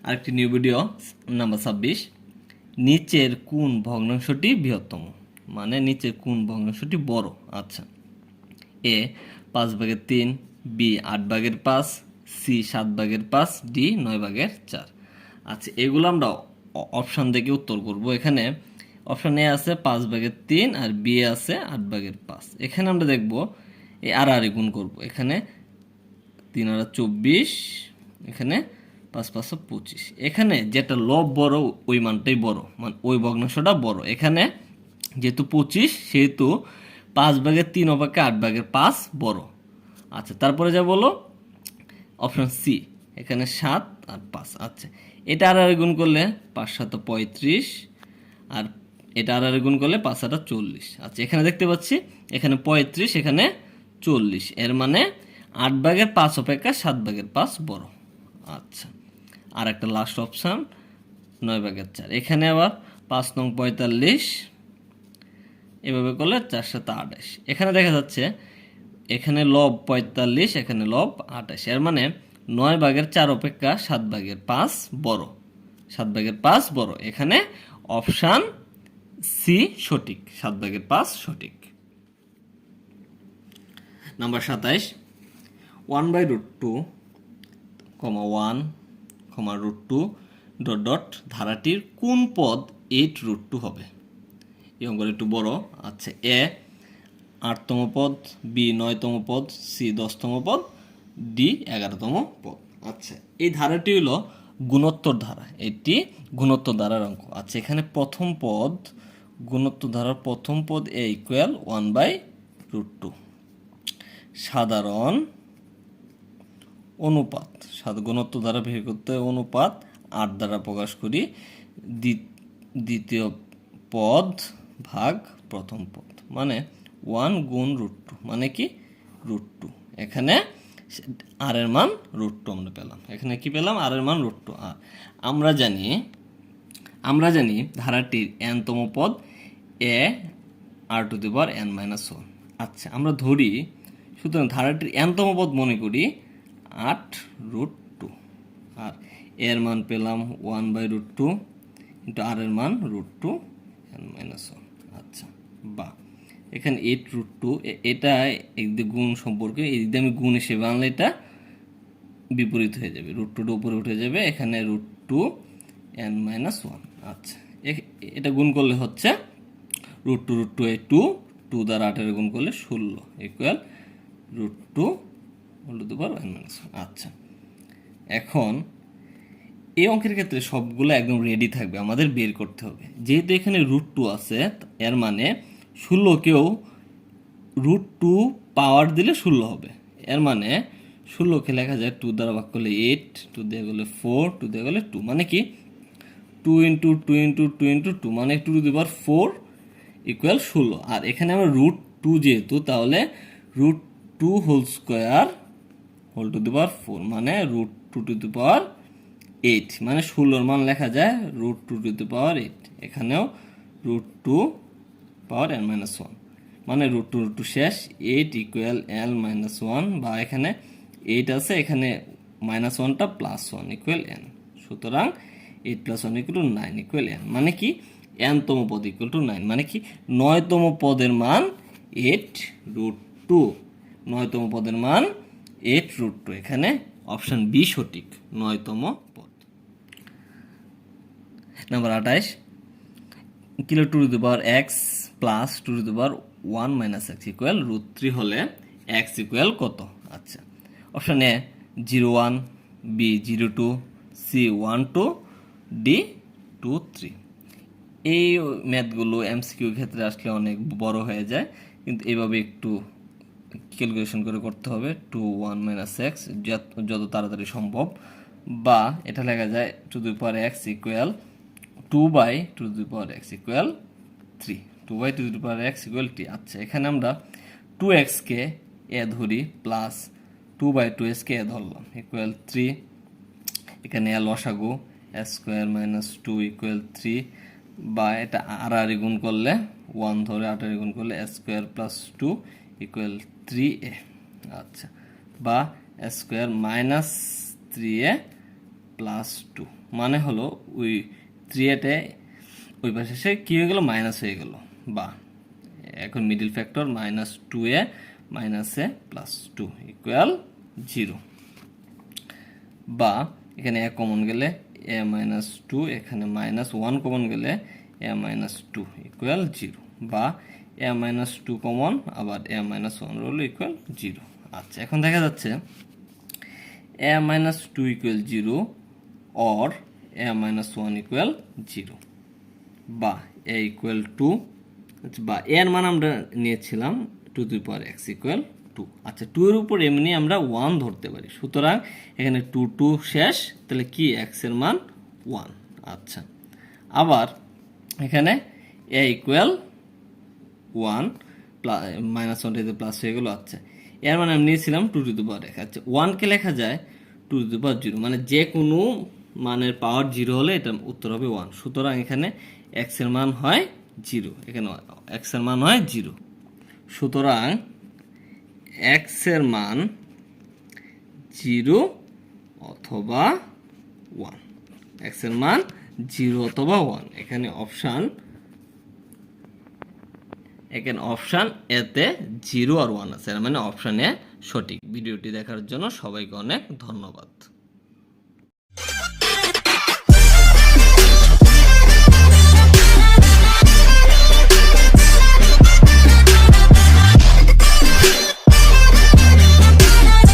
আরেকটি new video number 26। নিচের কোন ভগ্নাংশটি বৃহত্তম, মানে নিচের কোন ভগ্নাংশটি বড়। আচ্ছা, এ 5/3, বি 8/5, সি 7/5, ডি 9/4। আচ্ছা, এগুলো আমরা অপশান দেখে উত্তর করব। এখানে অপশান এ আছে 5/3 আর বি আছে 8/5। এখানে আমরা দেখব এই আর গুণ করব। এখানে 3 আর 24, এখানে 5 5 25। এখানে যেটা লব বড় ওই মানটাই বড়, মানে ওই ভগ্নাংশটা বড়। এখানে যেহেতু 25 সেহেতু 5/3 অপেক্ষা 8/5 বড়। আচ্ছা, তারপরে যা বলো অপশন সি, এখানে 7 আর 5। আচ্ছা, এটা আর গুণ করলে 5 7 35, আর এটা আর গুণ করলে 5 8 40। আচ্ছা, এখানে দেখতে পাচ্ছি এখানে 35, এখানে 40, এর মানে 8/5 অপেক্ষা 7/5 বড়। আচ্ছা, আর একটা লাস্ট অপশান 9/4। এখানে আবার 5 নং 45, এভাবে করলে 4 7 28। এখানে দেখা যাচ্ছে এখানে লব 45, এখানে লব 28, এর মানে 9/4 অপেক্ষা 7/5 বড়, 7/5 বড়। এখানে অপশান সি সঠিক, 7/5 সঠিক। নাম্বার 27, 1/√2, 1, √2 ডট ডট ধারাটির কোন পদ 8√2 হবে। এই অঙ্কটা একটু বড়। আচ্ছা, এ 8তম পদ, বি 9তম পদ, সি 10তম পদ, ডি 11তম পদ। আচ্ছা, এই ধারাটি হলো গুণোত্তর ধারা, এটি গুণোত্তর ধারার অঙ্ক। আচ্ছা, এখানে প্রথম পদ, গুণোত্তর ধারার প্রথম পদ এ ইকুয়াল 1/√2। সাধারণ অনুপাত, গুণোত্তর দ্বারা বের করতে অনুপাত 8 দ্বারা প্রকাশ করি। দ্বিতীয় পদ ভাগ প্রথম পদ, মানে 1 গুণ √2, মানে কি √2। এখানে আর এর মান √2 আমরা পেলাম। এখানে কি পেলাম? আর এর মান √2। আর আমরা জানি ধারাটির nতম পদ এ r⁻n-1। আচ্ছা, আমরা ধরি, সুতরাং ধারাটির nতম পদ মনে করি 8√2, আর এর মান পেলাম 1/√2 ইন্টু আর এর মান √2n-1। আচ্ছা, বা এখানে 8√2, এটা একদিকে গুণ সম্পর্কে, এই দিকে আমি গুণ হিসেবে আনলে এটা বিপরীত হয়ে যাবে, √2টা উপরে উঠে যাবে, এখানে √2n-1। আচ্ছা, এটা গুণ করলে হচ্ছে √2 এ 2, 2 দ্বারা 8 গুণ করলে 16 ইকুয়াল √2n-1। আচ্ছা, এখন এই অঙ্কের ক্ষেত্রে সবগুলো একদম রেডি থাকবে, আমাদের বের করতে হবে। যেহেতু এখানে √2 আছে, এর মানে 16কেও √2 পাওয়ার দিলে 16 হবে। এর মানে 16কে লেখা যায় 2 দ্বারা ভাগ করলে 8, 2 দিয়ে গেলে 4, 2 দিয়ে গেলে 2, মানে কি 2 ইন্টু 2 ইন্টু 2 ইন্টু 2, মানে 2⁴ ইকুয়াল 16। আর এখানে আমরা √2 যেহেতু, তাহলে √2 হোল স্কোয়ার হোল ⁴, মানে √2⁸, মানে 16-র মান লেখা যায় √2⁸। এখানেও √2n-1, মানে √2 শেষ, 8 ইকুয়াল n-1, বা এখানে 8 আছে, এখানে -1টা +1 ইকুয়াল n। সুতরাং 8 + 1 ইকুয়াল 9 ইকুয়াল n, মানে কি nতম পদ ইকুয়াল টু 9, মানে কি 9তম পদের মান 8√2, 9তম পদের মান 8√2। এখানে অপশন বি সঠিক, 9তম পদ। নাম্বার 28, কিলো x প্লাস 1 - x ইকুয়াল √3 হলে x ইকুয়াল কত? আচ্ছা, option A 0 1, B 0 2, C 1 2, D 2 3। এই ম্যাথগুলো MCQ ক্ষেত্রে আসলে অনেক বড় হয়ে যায়, কিন্তু এইভাবে একটু ক্যালকুলেশন করে করতে হবে। 2 1 - x যত তাড়াতাড়ি সম্ভব, বা এটা লেখা যায় 2x equal 2/2x equal 3, 2/2x equal 3। আচ্ছা, এখানে আমরা 2x কে এ ধরি, প্লাস 2/2s কে এ ধরলাম ইকুয়াল 3। এখানে লসাগু (² - 2 = 3), বা এটা আর গুণ করলে 1 ধরে 8 গুণ করলে (² + 2 = 3a). আচ্ছা, বা (² - 3a প্লাস টু, মানে হলো ওই 3a ওই পাশে সে কী হয়ে গেল, মাইনাস হয়ে গেল, বা এখন middle factor -2a -a plus two equal 0, বা এখানে a কমন গেলে a মাইনাস টু, এখানে -1 কমন গেলে a মাইনাস টু ইকুয়াল 0, বা a মাইনাস টু কমন আবার a মাইনাস ওয়ান রইল ইকুয়াল 0। আচ্ছা, এখন দেখা যাচ্ছে a minus two equal 0 or a minus one equal 0, বা a ইকুয়াল 2, বা এর মান আমরা নিয়েছিলাম 2x ইকুয়াল 2। আচ্ছা, 2 এর উপর এমনি আমরা 1 ধরতে পারি, সুতরাং এখানে 2 শেষ, তাহলে কি x এর মান 1। আচ্ছা, আবার এখানে a ইকুয়াল 1 -1 থেকে প্লাস হয়ে গেল। আচ্ছা, এর মানে আমি নিয়েছিলাম 2x। আচ্ছা, 1কে লেখা যায় 2 মানে যে কোনো মানের পাওয়ার 0 হলে এটা উত্তর হবে 1, সুতরাং এখানে x এর মান হয় 0, এখানে x এর মান হয় 0, সুতরাং x এর মান 0 অথবা 1, x এর মান 0 অথবা 1, এখানে অপশান এতে 0 আর 1 আছে, মানে অপশান এ সঠিক। ভিডিওটি দেখার জন্য সবাইকে অনেক ধন্যবাদ।